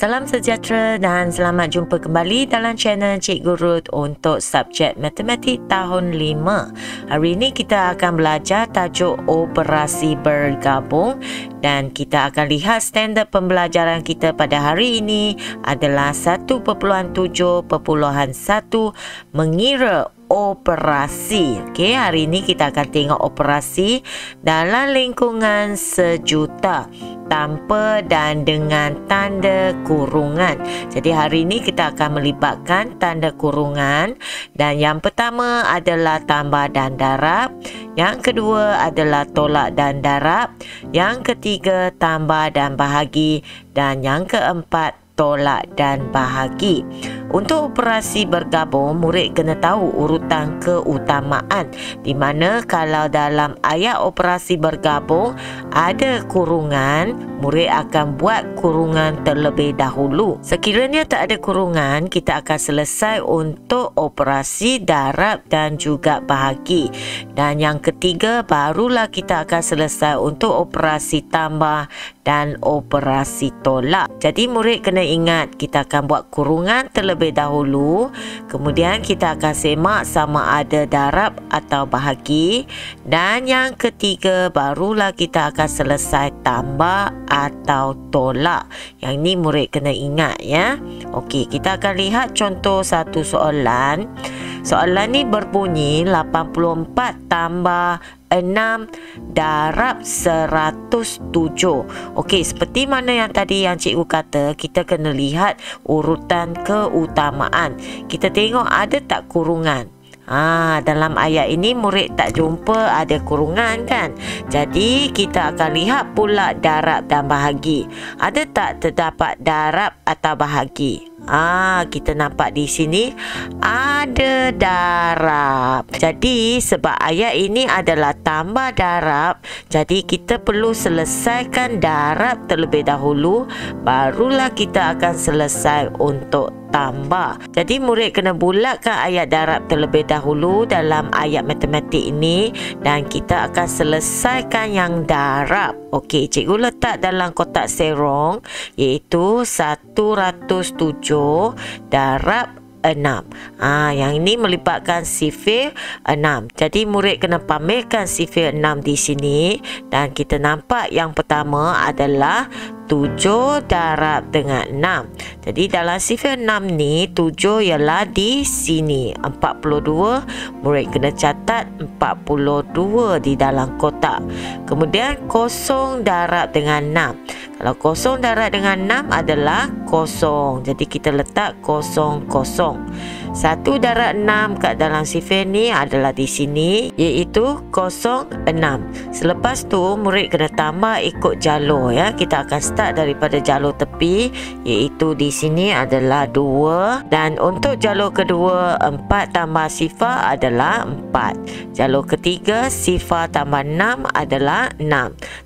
Salam sejahtera dan selamat jumpa kembali dalam channel Cikgu Ruth untuk subjek Matematik tahun 5. Hari ini kita akan belajar tajuk operasi bergabung dan kita akan lihat standard pembelajaran kita pada hari ini adalah 1.7.1 mengira operasi. Okey, hari ini kita akan tengok operasi dalam lingkungan sejuta tanpa dan dengan tanda kurungan. Jadi hari ini kita akan melibatkan tanda kurungan dan yang pertama adalah tambah dan darab, yang kedua adalah tolak dan darab, yang ketiga tambah dan bahagi dan yang keempat tolak dan bahagi. Untuk operasi bergabung, murid kena tahu urutan keutamaan, di mana kalau dalam ayat operasi bergabung ada kurungan, murid akan buat kurungan terlebih dahulu. Sekiranya tak ada kurungan, kita akan selesai untuk operasi darab dan juga bahagi. Dan yang ketiga, barulah kita akan selesai untuk operasi tambah dan operasi tolak. Jadi murid kena ingat, kita akan buat kurungan terlebih dahulu, kemudian kita akan semak sama ada darab atau bahagi, dan yang ketiga barulah kita akan selesai tambah atau tolak. Yang ni murid kena ingat ya. Okey, kita akan lihat contoh satu soalan. Soalan ni berbunyi 84 tambah 6 darab 107. Okey, seperti mana yang tadi yang cikgu kata, kita kena lihat urutan keutamaan. Kita tengok ada tak kurungan. Dalam ayat ini murid tak jumpa ada kurungan kan. Jadi kita akan lihat pula darab dan bahagi. Ada tak terdapat darab atau bahagi? Kita nampak di sini ada darab. Jadi sebab ayat ini adalah tambah darab, jadi kita perlu selesaikan darab terlebih dahulu, barulah kita akan selesai untuk tambah. Jadi murid kena bulatkan ayat darab terlebih dahulu dalam ayat matematik ini dan kita akan selesaikan yang darab. Okey, cikgu letak dalam kotak serong iaitu 107 darab 6. Yang ini melibatkan sifir 6. Jadi murid kena pamerkan sifir 6 di sini dan kita nampak yang pertama adalah 7 darab dengan 6. Jadi dalam sifir 6 ni 7 ialah di sini 42. Murid kena catat 42 di dalam kotak. Kemudian kosong darab dengan 6. Kalau kosong darab dengan 6 adalah kosong. Jadi kita letak kosong kosong. 1 darab 6 kat dalam sifir ni adalah di sini iaitu 06. Selepas tu murid kena tambah ikut jalur ya. Kita akan start daripada jalur tepi iaitu di sini adalah 2 dan untuk jalur kedua 4 tambah sifar adalah 4. Jalur ketiga sifar tambah 6 adalah 6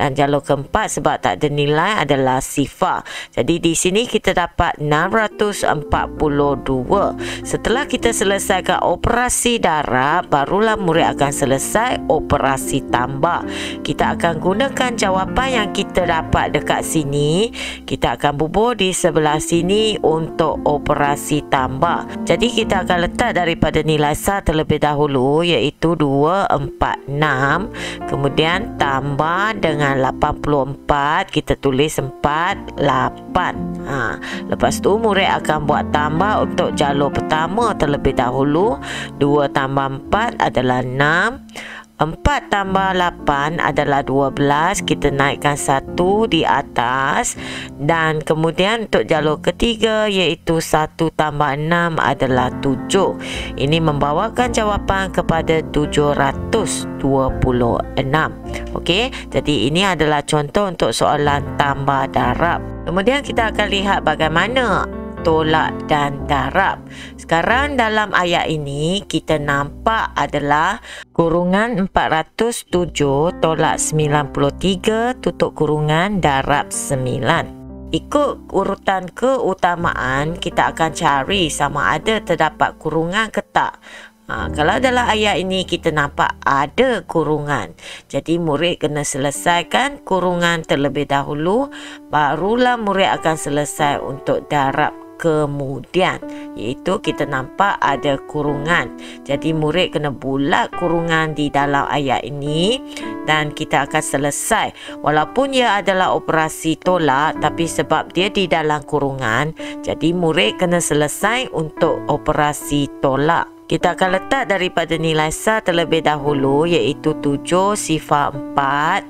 dan jalur keempat sebab tak ada nilai adalah sifar. Jadi di sini kita dapat 642. Setelah kita selesaikan operasi darab, barulah murid akan selesai operasi tambah. Kita akan gunakan jawapan yang kita dapat dekat sini. Kita akan bubuh di sebelah sini untuk operasi tambah. Jadi kita akan letak daripada nilai sar terlebih dahulu iaitu 246. Kemudian tambah dengan 84. Kita tulis 48. Lepas tu murid akan buat tambah untuk jalur pertama terlebih dahulu. 2 tambah 4 adalah 6. 4 tambah 8 adalah 12. Kita naikkan 1 di atas. Dan kemudian untuk jalur ketiga iaitu 1 tambah 6 adalah 7. Ini membawakan jawapan kepada 726. Okey, jadi ini adalah contoh untuk soalan tambah darab. Kemudian kita akan lihat bagaimana tolak dan darab. Sekarang dalam ayat ini kita nampak adalah kurungan 407 tolak 93 tutup kurungan darab 9. Ikut urutan keutamaan kita akan cari sama ada terdapat kurungan ke tak. Kalau dalam ayat ini kita nampak ada kurungan. Jadi murid kena selesaikan kurungan terlebih dahulu, barulah murid akan selesai untuk darab kemudian, iaitu kita nampak ada kurungan. Jadi murid kena bulat kurungan di dalam ayat ini dan kita akan selesai. Walaupun ia adalah operasi tolak, tapi sebab dia di dalam kurungan, jadi murid kena selesai untuk operasi tolak. Kita akan letak daripada nilai sah terlebih dahulu, iaitu 7 sifar 4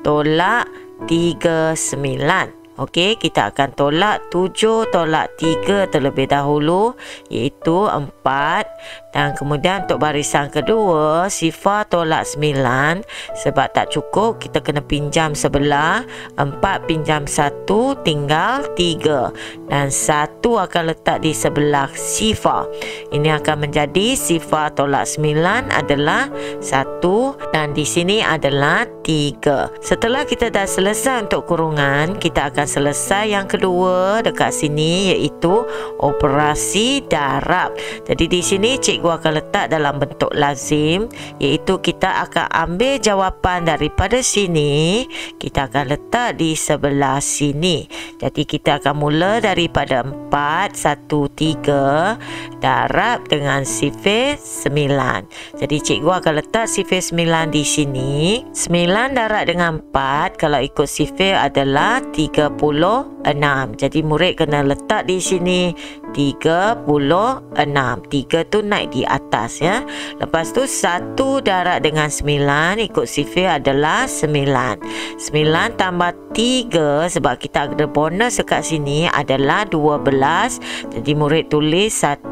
tolak 39. Okey, kita akan tolak 7 tolak 3 terlebih dahulu, iaitu 4. Dan kemudian untuk barisan kedua, sifar tolak 9. Sebab tak cukup, kita kena pinjam sebelah. 4 pinjam 1, tinggal 3. Dan 1 akan letak di sebelah sifar. Ini akan menjadi sifar tolak 9 adalah 1. Dan di sini adalah 3. Setelah kita dah selesai untuk kurungan, kita akan selesai yang kedua dekat sini, iaitu operasi darab. Jadi di sini cikgu akan letak dalam bentuk lazim, iaitu kita akan ambil jawapan daripada sini, kita akan letak di sebelah sini. Jadi kita akan mula daripada 4, 1, 3 darab dengan sifir 9. Jadi cikgu akan letak sifir 9 di sini. 9 darab dengan 4 kalau ikut sifir adalah 36. Jadi murid kena letak di sini 36. 3 tu naik di atas ya. Lepas tu 1 darab dengan 9 ikut sifir adalah 9. 9 tambah 3 sebab kita ada bonus dekat sini adalah 12. Jadi murid tulis 1,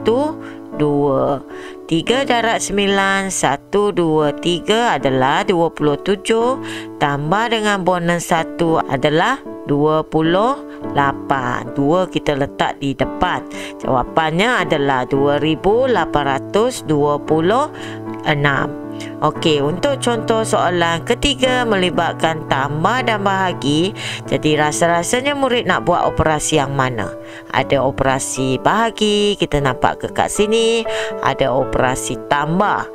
2. 3 darab 9, 1, 2, 3 adalah 27. Tambah dengan bonus 1 adalah 28. 2 kita letak di depan. Jawapannya adalah 2826. Okey, untuk contoh soalan ketiga melibatkan tambah dan bahagi. Jadi rasa-rasanya murid nak buat operasi yang mana? Ada operasi bahagi, kita nampak kat sini. Ada operasi tambah.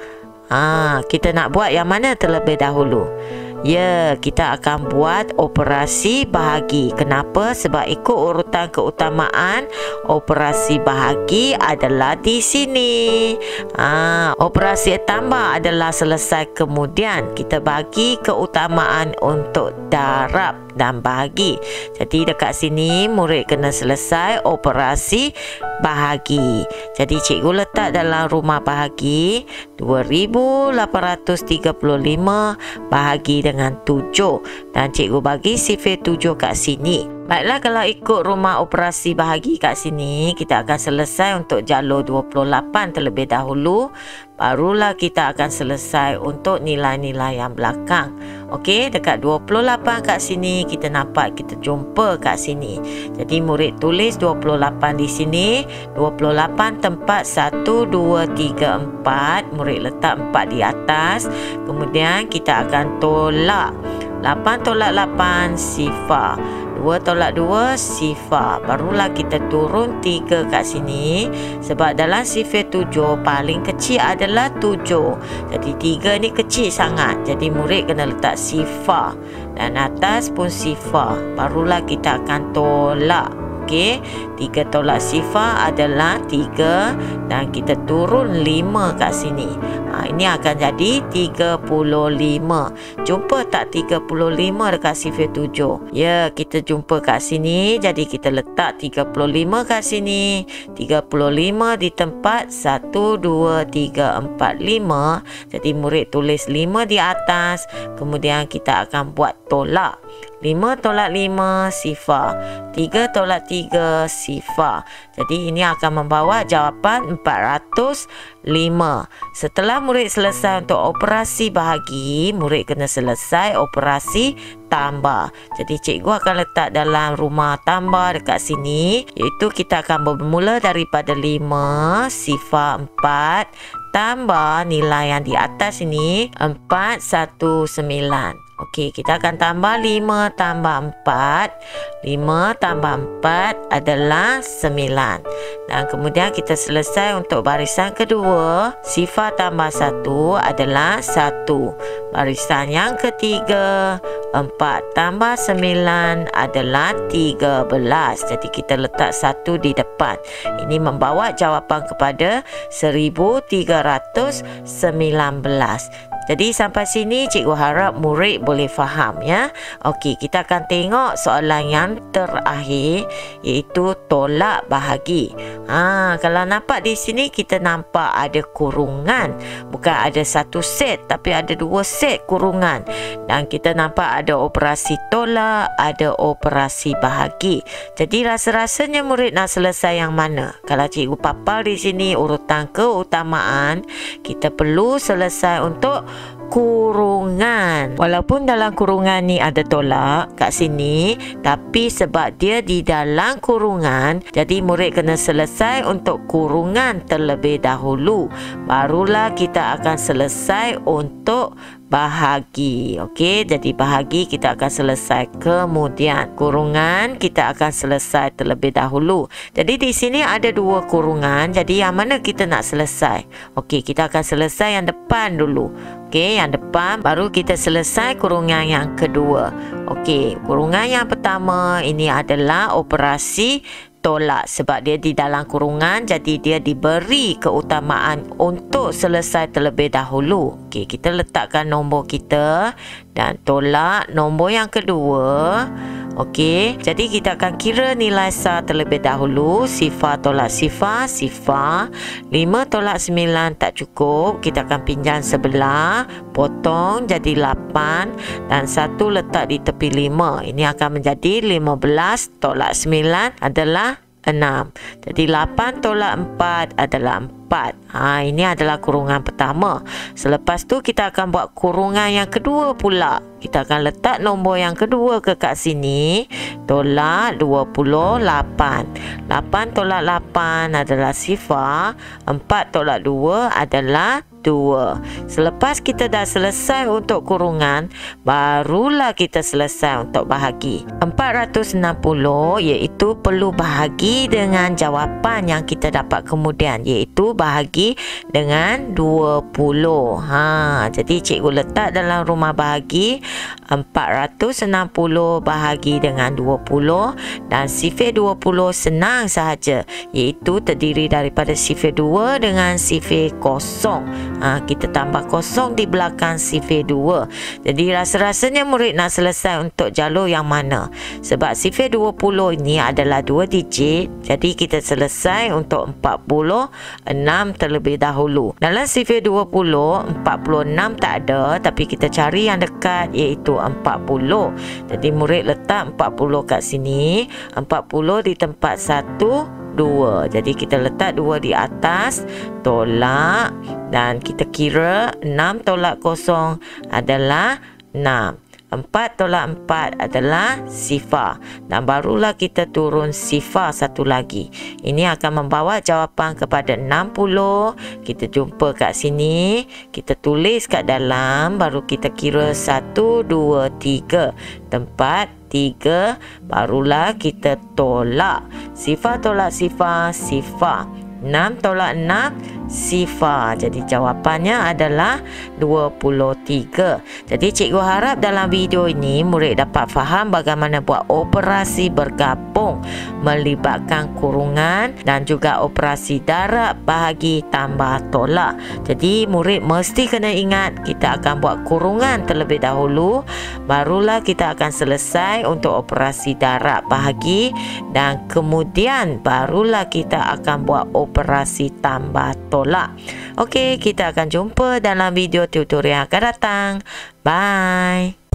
Kita nak buat yang mana terlebih dahulu? Ya, kita akan buat operasi bahagi. Kenapa? Sebab ikut urutan keutamaan, operasi bahagi adalah di sini. Operasi tambah adalah selesai kemudian. Kita bagi keutamaan untuk darab dan bahagi. Jadi dekat sini murid kena selesai operasi bahagi. Jadi cikgu letak dalam rumah bahagi 2835 bahagi dengan 7 dan cikgu bagi sifir 7 kat sini. Baiklah, kalau ikut rumah operasi bahagi kat sini, kita akan selesai untuk jalur 28 terlebih dahulu. Barulah kita akan selesai untuk nilai-nilai yang belakang. Okey, dekat 28 kat sini, kita nampak kita jumpa kat sini. Jadi murid tulis 28 di sini. 28 tempat 1, 2, 3, 4. Murid letak 4 di atas. Kemudian kita akan tolak. 8 tolak 8 sifar. 2 tolak 2 sifar. Barulah kita turun 3 kat sini. Sebab dalam sifir 7 paling kecil adalah 7. Jadi 3 ni kecil sangat. Jadi murid kena letak sifar. Dan atas pun sifar. Barulah kita akan tolak. Okey, 3 tolak sifar adalah 3 dan kita turun 5 kat sini. Ini akan jadi 35. Jumpa tak 35 dekat sifir 7? Ya, kita jumpa kat sini. Jadi kita letak 35 kat sini. 35 di tempat 1, 2, 3, 4, 5. Jadi murid tulis 5 di atas. Kemudian kita akan buat tolak. 5 tolak 5 sifar. 3 tolak 3 sifar. Jadi ini akan membawa jawapan 405. Setelah murid selesai untuk operasi bahagi, murid kena selesai operasi tambah. Jadi cikgu akan letak dalam rumah tambah dekat sini, iaitu kita akan bermula daripada 5 sifar 4 tambah nilai yang di atas ini 419. Okey, kita akan tambah 5 tambah 4. 5 tambah 4 adalah 9. Dan kemudian kita selesai untuk barisan kedua. Sifar tambah 1 adalah 1. Barisan yang ketiga, 4 tambah 9 adalah 13. Jadi kita letak 1 di depan. Ini membawa jawapan kepada 1319. Jadi sampai sini cikgu harap murid boleh faham ya. Okey, kita akan tengok soalan yang terakhir, iaitu tolak bahagi. Kalau nampak di sini kita nampak ada kurungan. Bukan ada satu set tapi ada 2 set kurungan. Dan kita nampak ada operasi tolak, ada operasi bahagi. Jadi rasa-rasanya murid nak selesai yang mana? Kalau cikgu papal di sini urutan keutamaan, kita perlu selesai untuk kurungan. Walaupun dalam kurungan ni ada tolak kat sini, tapi sebab dia di dalam kurungan, jadi murid kena selesai untuk kurungan terlebih dahulu. Barulah kita akan selesai untuk bahagi. Okey, jadi bahagi kita akan selesai kemudian. Kurungan kita akan selesai terlebih dahulu. Jadi di sini ada 2 kurungan. Jadi yang mana kita nak selesai? Okey, kita akan selesai yang depan dulu. Okey, yang depan baru kita selesai kurungan yang kedua. Okey, kurungan yang pertama ini adalah operasi tolak sebab dia di dalam kurungan, jadi dia diberi keutamaan untuk selesai terlebih dahulu. Okey, kita letakkan nombor kita dan tolak nombor yang kedua. Okey, jadi kita akan kira nilai SAR terlebih dahulu. Sifar tolak sifar, sifar. 5 tolak 9 tak cukup, kita akan pinjam sebelah, potong jadi 8 dan 1 letak di tepi 5. Ini akan menjadi 15 tolak 9 adalah 6. Jadi 8 tolak 4 adalah 4. Ini adalah kurungan pertama. Selepas tu kita akan buat kurungan yang kedua pula. Kita akan letak nombor yang kedua ke kat sini. Tolak 28. 8 tolak 8 adalah sifar. 4 tolak 2 adalah 2. Selepas kita dah selesai untuk kurungan, barulah kita selesai untuk bahagi. 460 iaitu perlu bahagi dengan jawapan yang kita dapat kemudian, iaitu bahagi dengan 20. Jadi cikgu letak dalam rumah bahagi 460 bahagi dengan 20 dan sifir 20 senang sahaja, iaitu terdiri daripada sifir 2 dengan sifir kosong. Kita tambah kosong di belakang sifir 2. Jadi rasa-rasanya murid nak selesai untuk jalur yang mana? Sebab sifir 20 ini adalah 2 digit, jadi kita selesai untuk 46 terlebih dahulu. Dalam sifir 20, 46 tak ada, tapi kita cari yang dekat iaitu 40. Jadi murid letak 40 kat sini, 40 di tempat 1, 2. Jadi kita letak 2 di atas, tolak, dan kita kira 6 tolak kosong adalah 6. 4 tolak 4 adalah sifar. Dan barulah kita turun sifar satu lagi. Ini akan membawa jawapan kepada 60. Kita jumpa kat sini. Kita tulis kat dalam. Baru kita kira 1, 2, 3. Tempat 3. Barulah kita tolak. Sifar tolak sifar, sifar. 6 tolak 6, sifar. Jadi jawapannya adalah 23. Jadi cikgu harap dalam video ini murid dapat faham bagaimana buat operasi bergabung melibatkan kurungan dan juga operasi darab bahagi tambah tolak. Jadi murid mesti kena ingat kita akan buat kurungan terlebih dahulu, barulah kita akan selesai untuk operasi darab bahagi dan kemudian barulah kita akan buat operasi tambah tolak. Okey, kita akan jumpa dalam video tutorial akan datang. Bye.